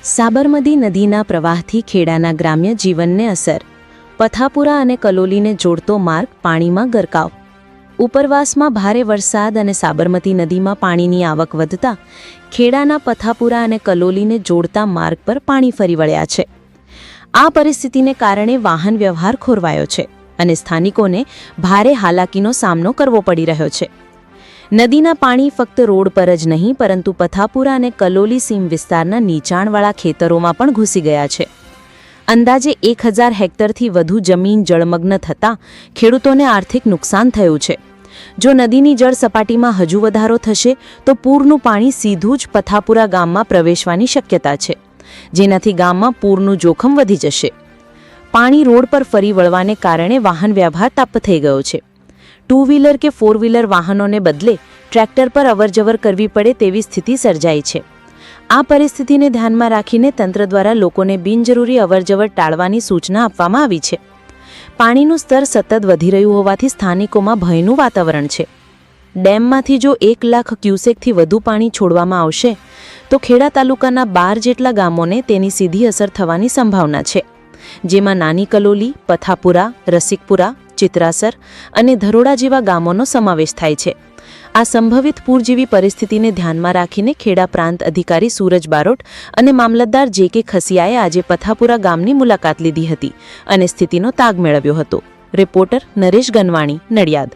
સાબરમતી નદીના પ્રવાહથી ખેડાના ગ્રામ્ય જીવનને અસર. પથાપુરા અને કલોલીને જોડતો માર્ગ પાણીમાં ગરકાવ. ઉપરવાસમાં ભારે વરસાદ અને સાબરમતી નદીમાં પાણીની આવક વધતા ખેડાના પથાપુરા અને કલોલીને જોડતા માર્ગ પર પાણી ફરી વળ્યા છે. આ પરિસ્થિતિને કારણે વાહન વ્યવહાર ખોરવાયો છે અને સ્થાનિકોને ભારે હાલાકીનો સામનો કરવો પડી રહ્યો છે. નદીના પાણી ફક્ત રોડ પર જ નહીં પરંતુ પથાપુરા અને કલોલી સીમ વિસ્તારના નીચાણવાળા ખેતરોમાં પણ ઘૂસી ગયા છે. અંદાજે 1000 હેક્ટરથી વધુ જમીન જળમગ્ન થતાં ખેડૂતોને આર્થિક નુકસાન થયું છે. જો નદીની જળ સપાટીમાં હજુ વધારો થશે તો પૂરનું પાણી સીધું જ પથાપુરા ગામમાં પ્રવેશવાની શક્યતા છે, જેનાથી ગામમાં પૂરનું જોખમ વધી જશે. પાણી રોડ પર ફરી વળવાને કારણે વાહન વ્યવહાર ઠપ્પ થઈ ગયો છે. 2 વ્હીલર કે 4 વ્હીલર વાહનોને બદલે ટ્રેક્ટર પર અવરજવર કરવી પડે તેવી સ્થિતિ સર્જાઈ છે. આ પરિસ્થિતિને ધ્યાનમાં રાખીને તંત્ર દ્વારા લોકોને બિનજરૂરી અવરજવર ટાળવાની સૂચના આપવામાં આવી છે. પાણીનું સ્તર સતત વધી રહ્યું હોવાથી સ્થાનિકોમાં ભયનું વાતાવરણ છે. ડેમમાંથી જો 1 લાખ ક્યુસેકથી વધુ પાણી છોડવામાં આવશે તો ખેડા તાલુકાના 12 જેટલા ગામોને તેની સીધી અસર થવાની સંભાવના છે, જેમાં નાની કલોલી, પથાપુરા, રસિકપુરા, ચિત્રાસર અને ધરોડા જેવા ગામોનો સમાવેશ થાય છે. આ સંભવિત પૂર જેવી પરિસ્થિતિને ધ્યાનમાં રાખીને ખેડા પ્રાંત અધિકારી સૂરજ બારોટ અને મામલતદાર જે.કે. ખસિયાએ આજે પથાપુરા ગામની મુલાકાત લીધી હતી અને સ્થિતિનો તાગ મેળવ્યો હતો. રિપોર્ટર નરેશ ગનવાણી, નડિયાદ.